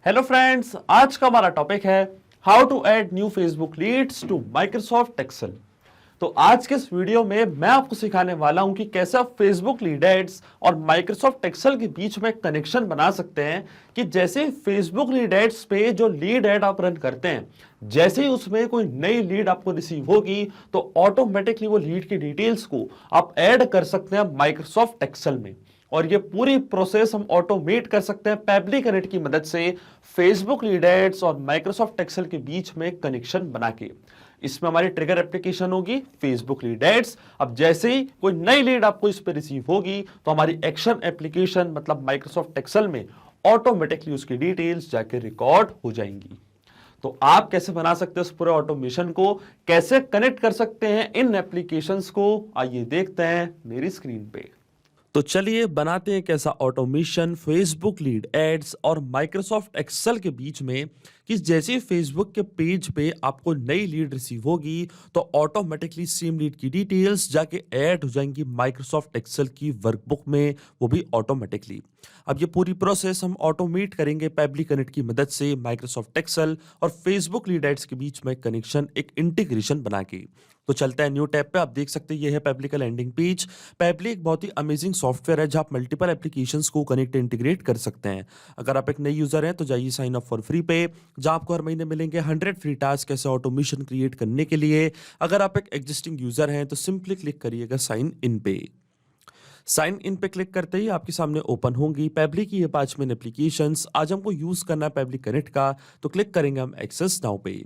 Hello friends, आज का हमारा टॉपिक है how to add new Facebook leads to Microsoft Excel. तो आज के इस वीडियो में मैं आपको सिखाने वाला हूं कि कैसे आप फेसबुक लीड एड्स और माइक्रोसॉफ्ट एक्सेल के बीच में कनेक्शन बना सकते हैं कि जैसे फेसबुक लीड एड्स पे जो लीड एड आप रन करते हैं, जैसे ही उसमें कोई नई लीड आपको रिसीव होगी तो ऑटोमेटिकली वो लीड की डिटेल्स को आप ऐड कर सकते हैं माइक्रोसॉफ्ट एक्सेल में। और ये पूरी प्रोसेस हम ऑटोमेट कर सकते हैं पैबली कनेक्ट की मदद से फेसबुक लीड एड्स और माइक्रोसॉफ्ट एक्सेल के बीच में कनेक्शन बना के। इसमें हमारी ट्रिगर एप्लीकेशन होगी फेसबुक लीड एड्स। अब जैसे ही कोई नई लीड आपको इस पे रिसीव होगी तो हमारी एक्शन एप्लीकेशन मतलब माइक्रोसॉफ्ट एक्सेल में ऑटोमेटिकली उसकी डिटेल्स जाके रिकॉर्ड हो जाएंगी। तो आप कैसे बना सकते हैं उस पूरे ऑटोमेशन को, कैसे कनेक्ट कर सकते हैं इन एप्लीकेशंस को, आइए देखते हैं मेरी स्क्रीन पे। तो चलिए बनाते हैं कैसा ऑटोमेशन फेसबुक लीड एड्स और माइक्रोसॉफ्ट एक्सेल के बीच में कि जैसे फेसबुक के पेज पे आपको नई लीड रिसीव होगी तो ऑटोमेटिकली सेम लीड की डिटेल्स जाके ऐड हो जाएंगी माइक्रोसॉफ्ट एक्सेल की वर्कबुक में, वो भी ऑटोमेटिकली। अब ये पूरी प्रोसेस हम ऑटोमेट करेंगे पैबली कनेक्ट की मदद से माइक्रोसॉफ्ट एक्सेल और फेसबुक लीड एड्स के बीच में कनेक्शन, एक इंटीग्रेशन बना के। तो चलते हैं न्यू टैब पे। आप देख सकते हैं ये है पैबली का लैंडिंग पेज। पैबली एक बहुत ही अमेजिंग सॉफ्टवेयर है जहां आप मल्टीपल एप्लीकेशंस को कनेक्ट इंटीग्रेट कर सकते हैं। अगर आप एक नए यूजर हैं तो जाइए साइन अप फॉर फ्री पे, जहां आपको हर महीने मिलेंगे 100 फ्री टास्क ऐसे ऑटोमेशन क्रिएट करने के लिए। अगर आप एक एग्जिस्टिंग यूजर हैं तो सिंपली क्लिक करिएगा साइन इन पे। साइन इन पे क्लिक करते ही आपके सामने ओपन होंगी पैबली की ये 5 मेन एप्लीकेशंस। आज हमको यूज करना है पैबली कनेक्ट का, तो क्लिक करेंगे हम एक्सेस नाउ पे।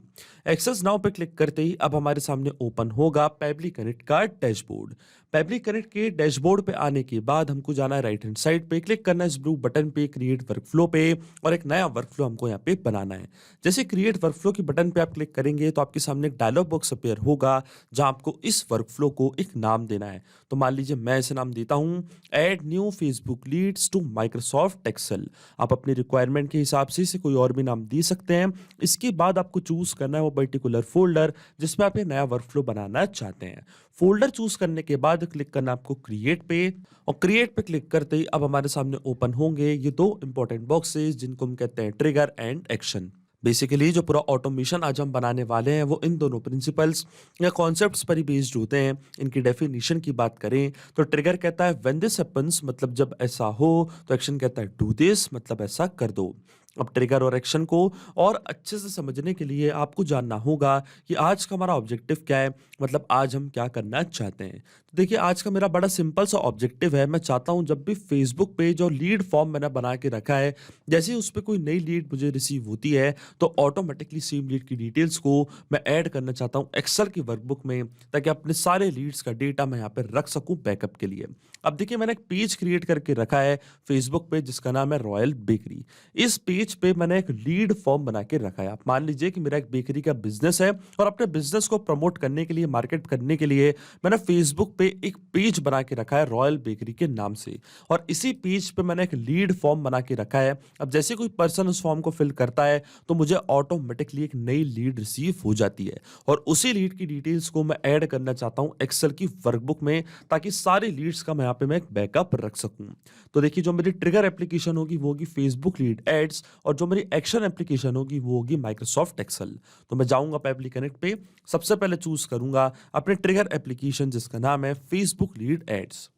एक्सेस नाउ पे क्लिक करते ही अब हमारे सामने ओपन होगा पैबली कनेक्ट का डैशबोर्ड। पैबली कनेक्ट के डैशबोर्ड पे आने के बाद हमको जाना है राइट हैंड साइड पे, क्लिक करना है इस ब्लू बटन पे क्रिएट वर्कफ्लो पे, और एक नया वर्कफ्लो हमको यहाँ पे बनाना है। जैसे क्रिएट वर्कफ्लो की बटन पे आप क्लिक करेंगे तो आपके सामने एक डायलॉग बॉक्स अपीयर होगा जहां आपको इस वर्कफ्लो को एक नाम देना है। तो मान लीजिए मैं इसे नाम देता हूं add new Facebook leads to Microsoft Excel. आप अपनी रिक्वायरमेंट के हिसाब से इसे कोई और भी नाम दे सकते हैं। इसके बाद आपको चूज करना है वो पर्टिकुलर फोल्डर जिसमें आप ये नया वर्कफ्लो बनाना चाहते हैं। फोल्डर चूज करने के बाद क्लिक करना आपको क्रिएट पे, और क्रिएट पे क्लिक करते ही अब हमारे सामने ओपन होंगे ये दो इंपॉर्टेंट बॉक्सेस जिनको हम कहते हैं ट्रिगर एंड एक्शन। बेसिकली जो पूरा ऑटोमेशन आज हम बनाने वाले हैं वो इन दोनों प्रिंसिपल्स या कॉन्सेप्ट्स पर ही बेस्ड होते हैं। इनकी डेफिनेशन की बात करें तो ट्रिगर कहता है व्हेन दिस हैपेंस, मतलब जब ऐसा हो, तो एक्शन कहता है डू दिस, मतलब ऐसा कर दो। अब ट्रिगर और एक्शन को और अच्छे से समझने के लिए आपको जानना होगा कि आज का हमारा ऑब्जेक्टिव क्या है, मतलब आज हम क्या करना चाहते हैं। तो देखिए आज का मेरा बड़ा सिंपल सा ऑब्जेक्टिव है। मैं चाहता हूं जब भी फेसबुक पे जो लीड फॉर्म मैंने बना के रखा है, जैसे ही उस पर कोई नई लीड मुझे रिसीव होती है तो ऑटोमेटिकली सेम लीड की डिटेल्स को मैं ऐड करना चाहता हूं एक्सेल की वर्कबुक में, ताकि अपने सारे लीड्स का डेटा मैं यहाँ पे रख सकूं बैकअप के लिए। अब देखिए मैंने एक पेज क्रिएट करके रखा है फेसबुक पे जिसका नाम है रॉयल बेकरी। इस पेज पे मैंने एक लीड फॉर्म बना के रखा है। आप मान लीजिए कि मेरा एक बेकरी का बिजनेस है और अपने बिजनेस को प्रमोट करने के लिए, मार्केट करने के लिए मैंने फेसबुक पे एक पेज बना के रखा है रॉयल बेकरी के नाम से, और इसी पेज पे मैंने एक लीड फॉर्म बना के रखा है। अब जैसे कोई पर्सन उस फॉर्म को फिल करता है तो मुझे ऑटोमेटिकली एक नई लीड रिसीव हो जाती है, और उसी लीड की डिटेल्स को मैं ऐड करना चाहता हूं एक्सेल की वर्कबुक में, ताकि सारे लीड्स का मैं यहाँ पे मैं एक बैकअप रख सकूं। तो देखिए जो मेरी ट्रिगर एप्लीकेशन होगी वो होगी फेसबुक लीड एड्स, और जो मेरी एक्शन एप्लीकेशन होगी वो होगी माइक्रोसॉफ्ट एक्सेल। तो मैं जाऊंगा पैबली कनेक्ट पे, सबसे पहले चूज करूंगा अपने ट्रिगर एप्लीकेशन जिसका नाम है फेसबुक लीड एड्स।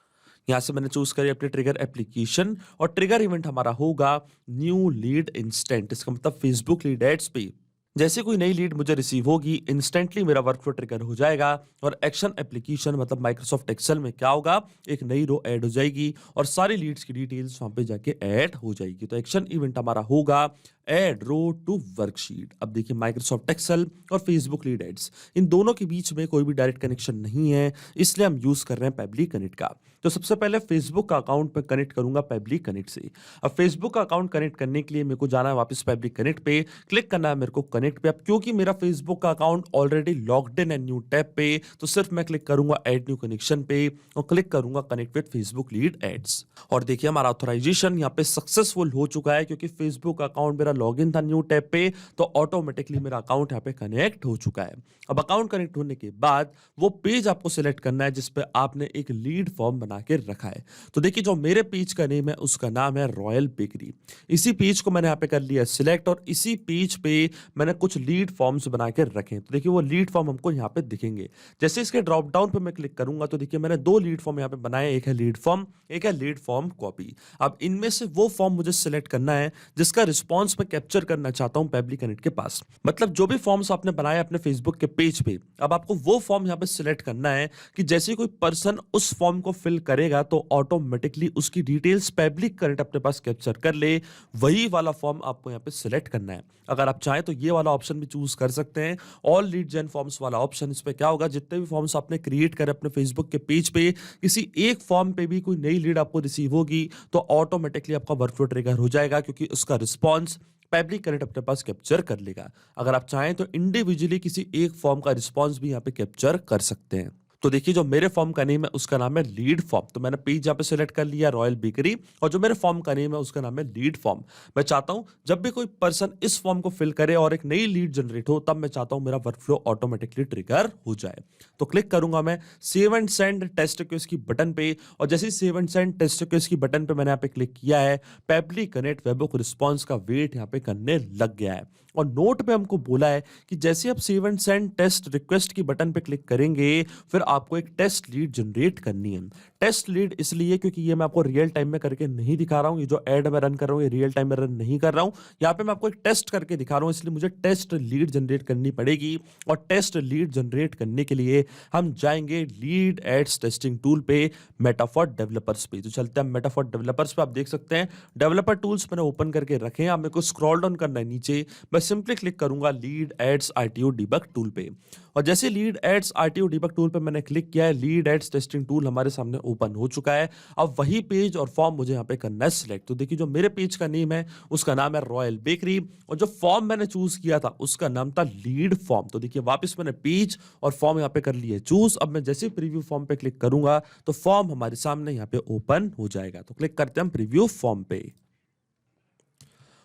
यहां से मैंने चूज करी अपने ट्रिगर एप्लीकेशन, और ट्रिगर इवेंट हमारा होगा न्यू लीड इंस्टेंट। इसका मतलब फेसबुक लीड एड्स पे जैसे कोई नई लीड मुझे रिसीव होगी इंस्टेंटली मेरा वर्कफ्लो ट्रिगर हो जाएगा, और एक्शन एप्लीकेशन मतलब माइक्रोसॉफ्ट एक्सेल में क्या होगा, एक नई रो ऐड हो जाएगी और सारी लीड्स की डिटेल्स वहां पे जाके ऐड हो जाएगी। तो एक्शन इवेंट हमारा होगा ऐड रो टू वर्कशीट। अब देखिए माइक्रोसॉफ्ट एक्सेल और फेसबुक लीड एड्स इन दोनों के बीच में कोई भी डायरेक्ट कनेक्शन नहीं है, इसलिए हम यूज कर रहे हैं पैबली कनेक्ट का। तो सबसे पहले फेसबुक का अकाउंट पे कनेक्ट करूंगा पैबली कनेक्ट से। अब फेसबुक का अकाउंट कनेक्ट करने के लिए मेरे को जाना है वापस पैबली कनेक्ट पे, क्लिक करना है मेरे को कनेक्ट पे। अब क्योंकि मेरा फेसबुक का अकाउंट ऑलरेडी लॉग्ड इन है न्यू टैब पे, तो सिर्फ मैं क्लिक करूंगा ऐड न्यू कनेक्शन पे और क्लिक करूंगा connect with Facebook lead ads. और देखिए हमारा ऑथराइजेशन यहाँ पे सक्सेसफुल हो चुका है, क्योंकि फेसबुक अकाउंट मेरा मेरा लॉगिन था न्यू टैब पे, तो ऑटोमेटिकली मेरा अकाउंट यहाँ पे कनेक्ट हो चुका है। अब अकाउंट कनेक्ट होने के बाद वो पेज आपको सिलेक्ट करना है जिसपे आपने एक लीड फॉर्म बना के रखा है। तो देखिए जो मेरे पेज का नेम है उसका नाम है रॉयल बेकरी। इसी पेज को मैंने यहाँ पे कर लिया सिलेक्ट और इसी पेज पे मैंने कुछ लीड फॉर्म्स बना के रखे हैं। तो देखिए वो लीड फॉर्म हमको यहाँ पे दिखेंगे। जैसे इसके ड्रॉप डाउन पे मैं क्लिक करूंगा तो देखिए मैंने दो लीड फॉर्म यहाँ पे बनाए, एक है लीड फॉर्म, एक है लीड फॉर्म कॉपी। अब इनमें से वो फॉर्म मुझे सिलेक्ट करना है जिसका रिस्पॉन्स मैं कैप्चर करना चाहता हूं पेबली कनेक्ट के पास। मतलब जो भी फॉर्म्स आपने बनाए अपने फेसबुक के पेज पे, अब आपको वो फॉर्म यहाँ पे सिलेक्ट करना है कि जैसे कोई पर्सन उस फॉर्म को फिल करेगा तो ऑटोमेटिकली उसकी डिटेल्स पब्लिक कनेक्ट अपने पास कैप्चर कर ले, वही वाला फॉर्म आपको यहाँ पे सिलेक्ट करना है। अगर आप चाहें तो ये वाला ऑप्शन भी चूज कर सकते हैं, ऑल लीड जेन फॉर्म्स वाला ऑप्शन। इस पे क्या होगा, जितने भी फॉर्म्स आपने क्रिएट करे अपने फेसबुक के पेज पे, किसी एक फॉर्म पे भी कोई नई लीड आपको रिसीव होगी तो ऑटोमेटिकली आपका वर्कफ्लो ट्रिगर हो जाएगा, क्योंकि उसका रिस्पॉन्स पब्लिक कनेक्ट अपने पास कैप्चर कर लेगा। अगर आप चाहें तो इंडिविजुअली किसी एक फॉर्म का रिस्पॉन्स भी यहाँ पे कैप्चर कर सकते हैं। तो देखिए जो मेरे फॉर्म का नेम है उसका नाम है लीड फॉर्म। तो मैंने पेज यहाँ पे सिलेक्ट कर लिया रॉयल बेकरी, और जो मेरे फॉर्म का नेम है उसका नाम है लीड फॉर्म। मैं चाहता हूं जब भी कोई पर्सन इस फॉर्म को फिल करे और एक नई लीड जनरेट हो, तब मैं चाहता हूं मेरा वर्कफ्लो ऑटोमेटिकली ट्रिगर हो जाए। तो क्लिक करूंगा मैं save and send test request की बटन पे, और जैसे ही save and send test request की बटन पे मैंने यहाँ पे क्लिक किया है, पेबली कनेक्ट वेबहुक रिस्पॉन्स का वेट यहाँ पे करने लग गया है। और नोट पे हमको बोला है कि जैसे आप save and send test request की बटन पे क्लिक करेंगे फिर आपको एक टेस्ट लीड जनरेट करनी है। टेस्ट लीड इसलिए क्योंकि ये मैं आपको रियल टाइम में करके नहीं दिखा रहा हूं, ये जो एड मैं रन कर रहा हूं ये रियल टाइम में रन नहीं कर रहा हूं, यहाँ पे मैं आपको एक टेस्ट करके दिखा रहा हूं, इसलिए मुझे टेस्ट लीड जनरेट करनी पड़ेगी। और टेस्ट लीड जनरेट करने के लिए हम जाएंगे लीड एड्स टेस्टिंग टूल पे, मेटाफॉर डेवलपर्स पे। तो चलते हैं मेटाफॉर डेवलपर्स पे। आप देख सकते हैं डेवलपर टूल्स मैंने ओपन करके रखे हैं। आप मेरे को स्क्रॉल डाउन करना है नीचे, मैं सिंपली क्लिक करूंगा lead ads RTO debug tool पे, और जैसे lead ads RTO debug tool पे मैंने क्लिक किया है, लीड एड्स टेस्टिंग टूल हमारे सामने ओपन हो चुका है। अब वही पेज और फॉर्म मुझे यहाँ पे करना है सिलेक्ट। तो देखिए जो मेरे पेज का नेम है उसका नाम है रॉयल बेकरी, और जो फॉर्म मैंने चूज किया था उसका नाम था लीड फॉर्म। तो देखिए वापस मैंने पेज और फॉर्म यहाँ पे कर लिए चूज। अब मैं जैसे प्रीव्यू फॉर्म पे क्लिक करूंगा तो फॉर्म हमारे सामने यहाँ पे ओपन हो जाएगा। तो क्लिक करते हैं हम प्रीव्यू फॉर्म पे,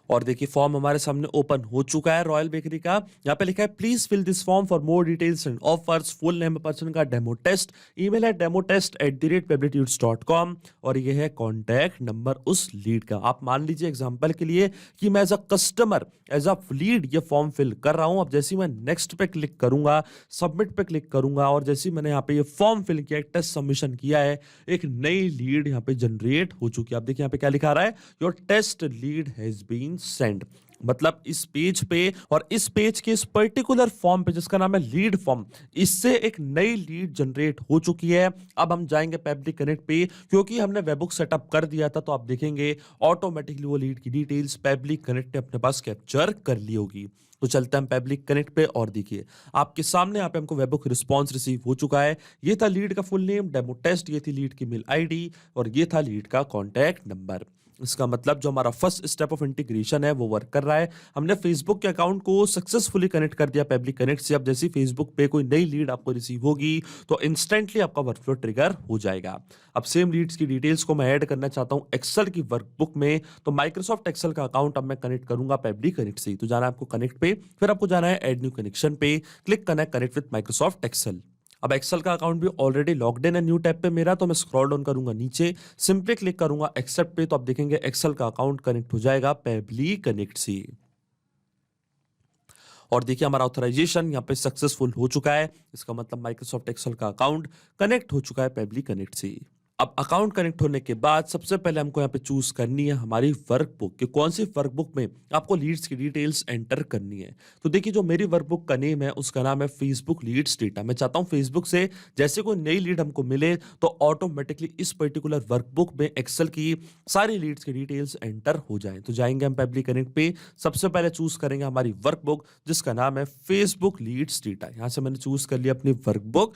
और देखिए फॉर्म हमारे सामने ओपन हो चुका है रॉयल बेकरी का। यहाँ पे लिखा है please fill this form for more details and offers, full name person का डेमो टेस्ट, ईमेल है demotest@pebblitudes.com, और ये है कॉन्टैक्ट नंबर उस लीड का। आप मान लीजिए एग्जांपल के लिए कि मैं as a customer as a lead ये फॉर्म फिल कर रहा हूं। अब जैसे ही मैं नेक्स्ट पे क्लिक करूंगा, सबमिट पे क्लिक करूंगा, और जैसे ही मैंने यहाँ पे ये फॉर्म फिल किया, एक टेस्ट सबमिशन किया है, एक नई लीड यहाँ पे जनरेट हो चुकी है। आप देखिए यहाँ पे क्या लिखा रहा है, your test lead has been send. मतलब इस पेज पे और इस पेज के इस पर्टिकुलर फॉर्म पे जिसका नाम है लीड फॉर्म, इससे एक नई लीड जनरेट हो चुकी है। अब हम जाएंगे पेबली कनेक्ट पे, क्योंकि हमने वेबहुक सेटअप कर दिया था, तो आप देखेंगे ऑटोमेटिकली वो लीड की डिटेल्स पेबली कनेक्ट ने अपने पास कैप्चर कर ली होगी। तो चलते हैं हम पेबली कनेक्ट पे, और देखिए आपके सामने यहाँ पे हमको वेबहुक रिस्पॉन्स रिसीव हो चुका है। ये था लीड का फुल नेम डेमो टेस्ट, ये थी लीड की मेल आईडी, और ये था लीड का कॉन्टैक्ट नंबर। इसका मतलब जो हमारा फर्स्ट स्टेप ऑफ इंटीग्रेशन है वो वर्क कर रहा है। हमने फेसबुक के अकाउंट को सक्सेसफुली कनेक्ट कर दिया पेबली कनेक्ट से। अब जैसे फेसबुक पे कोई नई लीड आपको रिसीव होगी तो इंस्टेंटली आपका वर्कफ्लो ट्रिगर हो जाएगा। अब सेम लीड्स की डिटेल्स को मैं ऐड करना चाहता हूं एक्सेल की वर्कबुक में, तो माइक्रोसॉफ्ट एक्सेल का अकाउंट अब मैं कनेक्ट करूंगा पेबली कनेक्ट से। तो जाना है आपको कनेक्ट पे, फिर आपको जाना है ऐड न्यू कनेक्शन पे, क्लिक करना है कनेक्ट विद माइक्रोसॉफ्ट एक्सेल। अब एक्सेल का अकाउंट भी ऑलरेडी लॉग्ड इन है न्यू टैब पे मेरा, तो मैं स्क्रॉल डाउन करूंगा नीचे, सिंपली क्लिक करूंगा एक्सेप्ट पे, तो आप देखेंगे एक्सेल का अकाउंट कनेक्ट हो जाएगा पेबली कनेक्ट से। और देखिए हमारा ऑथराइजेशन यहाँ पे सक्सेसफुल हो चुका है। इसका मतलब माइक्रोसॉफ्ट एक्सेल का अकाउंट कनेक्ट हो चुका है पेबली कनेक्ट से। अब अकाउंट कनेक्ट होने के बाद सबसे पहले हमको यहाँ पे चूज करनी है हमारी वर्कबुक कि कौन सी वर्कबुक में आपको लीड्स की डिटेल्स एंटर करनी है। तो देखिए जो मेरी वर्कबुक का नेम है उसका नाम है फेसबुक लीड्स डेटा। मैं चाहता हूँ फेसबुक से जैसे कोई नई लीड हमको मिले तो ऑटोमेटिकली इस पर्टिकुलर वर्कबुक में एक्सेल की सारी लीड्स की डिटेल्स एंटर हो जाए। तो जाएंगे हम पेबली कनेक्ट पे, सबसे पहले चूज करेंगे हमारी वर्कबुक जिसका नाम है फेसबुक लीड्स डेटा। यहाँ से मैंने चूज कर लिया अपनी वर्कबुक।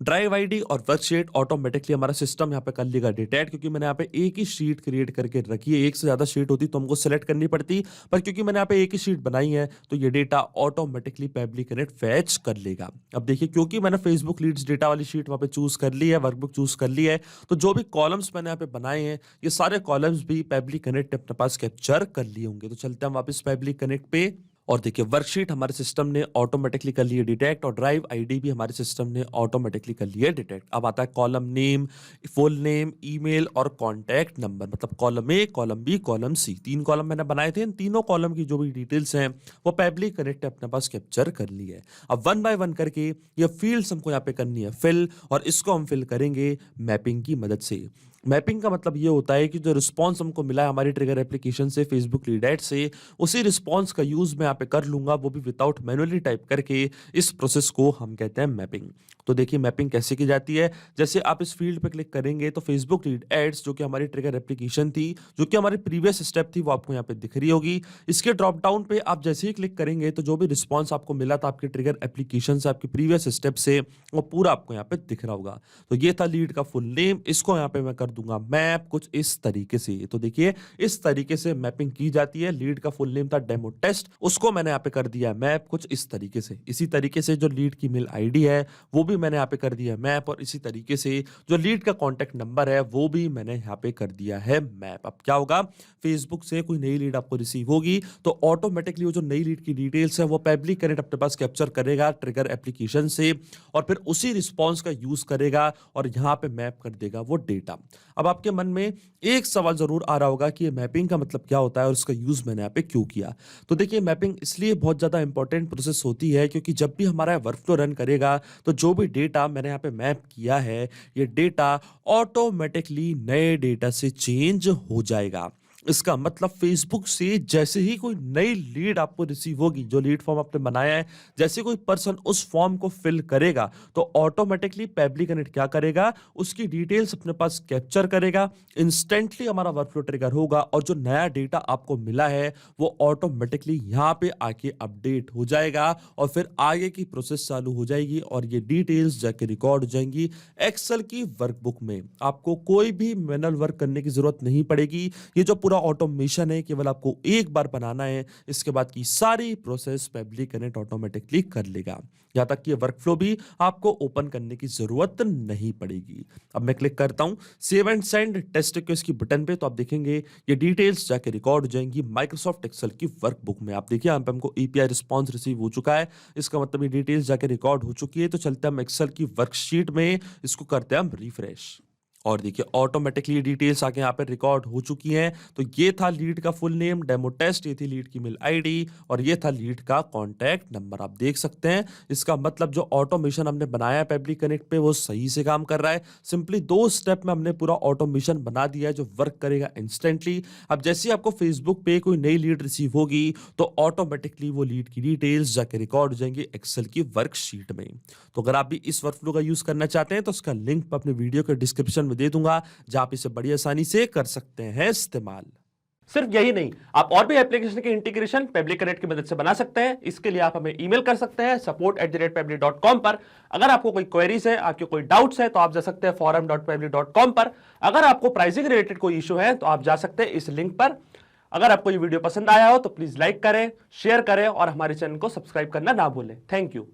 ड्राइव आईडी और वर्कशीट ऑटोमेटिकली हमारा सिस्टम यहाँ पे कर लेगा डिटेक्ट, क्योंकि मैंने यहाँ पे एक ही शीट क्रिएट करके रखी है। एक से ज्यादा शीट होती तो हमको सेलेक्ट करनी पड़ती, पर क्योंकि मैंने यहाँ पे एक ही शीट बनाई है तो ये डेटा ऑटोमेटिकली पेबली कनेक्ट फैच कर लेगा। अब देखिए, क्योंकि मैंने फेसबुक लीड्स डेटा वाली शीट वहाँ पे चूज कर ली है, वर्कबुक चूज कर ली है, तो जो भी कॉलम्स मैंने यहाँ पे बनाए हैं ये सारे कॉलम्स भी पेबली कनेक्ट अपने पास कैप्चर कर लिए होंगे। तो चलते हैं वापस पेबली कनेक्ट पे, और देखिए वर्कशीट हमारे सिस्टम ने ऑटोमेटिकली कर लिया डिटेक्ट और ड्राइव आईडी भी हमारे सिस्टम ने ऑटोमेटिकली कर लिया डिटेक्ट। अब आता है column name, full name, email और कॉन्टैक्ट नंबर, मतलब column A, column B, column C, 3 column मैंने बनाए थे। इन तीनों कॉलम की जो भी डिटेल्स हैं वो पेबली कनेक्ट अपने पास कैप्चर कर ली है। अब 1 बाय 1 करके ये फील्ड्स हमको यहाँ पे करनी है फिल, और इसको हम फिल करेंगे मैपिंग की मदद से। मैपिंग का मतलब ये होता है कि जो रिस्पॉन्स हमको मिला है हमारी ट्रिगर एप्लीकेशन से, फेसबुक लीड एड से, उसी रिस्पॉन्स का यूज मैं यहाँ पे कर लूंगा, वो भी विदाउट मैनुअली टाइप करके। इस प्रोसेस को हम कहते हैं मैपिंग। तो देखिए मैपिंग कैसे की जाती है। जैसे आप इस फील्ड पे क्लिक करेंगे तो फेसबुक लीड एड्स जो कि हमारी ट्रिगर एप्लीकेशन थी, जो कि हमारी प्रीवियस स्टेप थी, वो आपको यहाँ पे दिख रही होगी। इसके ड्रॉप डाउन पे आप जैसे ही क्लिक करेंगे तो जो भी रिस्पॉन्स आपको मिला था आपकी ट्रिगर एप्लीकेशन से, आपकी प्रीवियस स्टेप से, वो पूरा आपको यहाँ पे दिख रहा होगा। तो ये था लीड का फुल नेम, इसको यहाँ पे मैं कर दूंगा मैप कुछ इस तरीके से। तो देखिए इस तरीके से मैपिंग की जाती है। लीड का फुल नेम था डेमो टेस्ट, उसको मैंने यहाँ पे कर दिया मैप कुछ इस तरीके से। इसी तरीके से जो लीड की मेल आईडी है वो भी मैंने यहाँ पे कर दिया मैप, और इसी तरीके से जो लीड का कॉन्टैक्ट नंबर है वो भी मैंने यहाँ पे कर दिया है मैप। अब क्या होगा, फेसबुक से कोई नई लीड आपको रिसीव होगी तो ऑटोमेटिकली वो जो नई लीड की डिटेल्स है वो पेबली कनेक्ट अपने पास कैप्चर करेगा ट्रिगर एप्लीकेशन से, और फिर उसी रिस्पॉन्स का यूज करेगा और यहाँ पे मैप कर देगा वो डेटा। अब आपके मन में एक सवाल जरूर आ रहा होगा कि ये मैपिंग का मतलब क्या होता है और इसका यूज मैंने यहाँ पे क्यों किया। तो देखिए मैपिंग इसलिए बहुत ज्यादा इंपॉर्टेंट प्रोसेस होती है क्योंकि जब भी हमारा वर्कफ्लो रन करेगा तो जो भी डेटा मैंने यहाँ पे मैप किया है ये डेटा ऑटोमेटिकली नए डेटा से चेंज हो जाएगा। इसका मतलब फेसबुक से जैसे ही कोई नई लीड आपको रिसीव होगी, जो लीड फॉर्म आपने बनाया है, जैसे कोई पर्सन उस फॉर्म को फिल करेगा तो ऑटोमेटिकली पेबली कनेक्ट क्या करेगा, उसकी डिटेल्स अपने पास कैप्चर करेगा। इंस्टेंटली हमारा वर्कफ्लो ट्रिगर होगा और जो नया डेटा आपको मिला है वो ऑटोमेटिकली यहाँ पे आके अपडेट हो जाएगा और फिर आगे की प्रोसेस चालू हो जाएगी और ये डिटेल्स जाके रिकॉर्ड हो जाएंगी एक्सेल की वर्कबुक में। आपको कोई भी मैनुअल वर्क करने की जरूरत नहीं पड़ेगी। ये जो पूरा ऑटोमेशन है केवल आपको एक बार बनाना है, इसके बाद की सारी प्रोसेस पेबली कनेक्ट ऑटोमेटिकली कर लेगा। यहां तक कि वर्कफ्लो भी आपको ओपन करने की जरूरत नहीं पड़ेगी। अब मैं क्लिक करता हूं save and send test request की बटन पे, तो आप देखेंगे ये डिटेल्स जाके रिकॉर्ड हो जाएंगी माइक्रोसॉफ्ट एक्सेल की वर्कबुक में। आप देखिए यहां पे हमको एपीआई रिस्पांस रिसीव हो चुका है, इसका मतलब ये डिटेल्स जाके रिकॉर्ड हो चुकी है। तो चलते हैं हम एक्सेल की वर्कशीट में, इसको करते हैं हम रिफ्रेश, और देखिए ऑटोमेटिकली डिटेल्स आके यहाँ पे रिकॉर्ड हो चुकी हैं। तो ये था लीड का फुल नेम डेमो टेस्ट, ये थी लीड की मेल आईडी और ये था लीड का कॉन्टैक्ट नंबर। आप देख सकते हैं इसका मतलब जो ऑटोमेशन हमने बनाया है पेबली कनेक्ट पे वो सही से काम कर रहा है। सिंपली 2 स्टेप में हमने पूरा ऑटोमेशन बना दिया है जो वर्क करेगा इंस्टेंटली। अब जैसे ही आपको फेसबुक पे कोई नई लीड रिसीव होगी तो ऑटोमेटिकली वो लीड की डिटेल्स जाके रिकॉर्ड हो जाएंगी एक्सेल की वर्कशीट में। तो अगर आप भी इस वर्कफ्लो का यूज करना चाहते हैं तो उसका लिंक मैं अपने वीडियो के डिस्क्रिप्शन दे दूंगा, जहां आप इसे बड़ी आसानी से कर सकते हैं इस्तेमाल। सिर्फ यही नहीं, आप और भी एप्लीकेशन के इंटीग्रेशन पेबली कनेक्ट की मदद से बना सकते हैं। इसके लिए आप हमें ईमेल कर सकते हैं support@pebly.com पर। अगर आपको कोई क्वेरीज है, आपके कोई डाउट्स है तो आप जा सकते हैं forum.pebly.com पर। अगर आपको प्राइसिंग रिलेटेड कोई इशू है तो आप जा सकते हैं इस लिंक पर। अगर आपको ये वीडियो पसंद आया हो तो प्लीज लाइक करें, शेयर करें और हमारे चैनल को सब्सक्राइब करना ना भूलें। Thank you.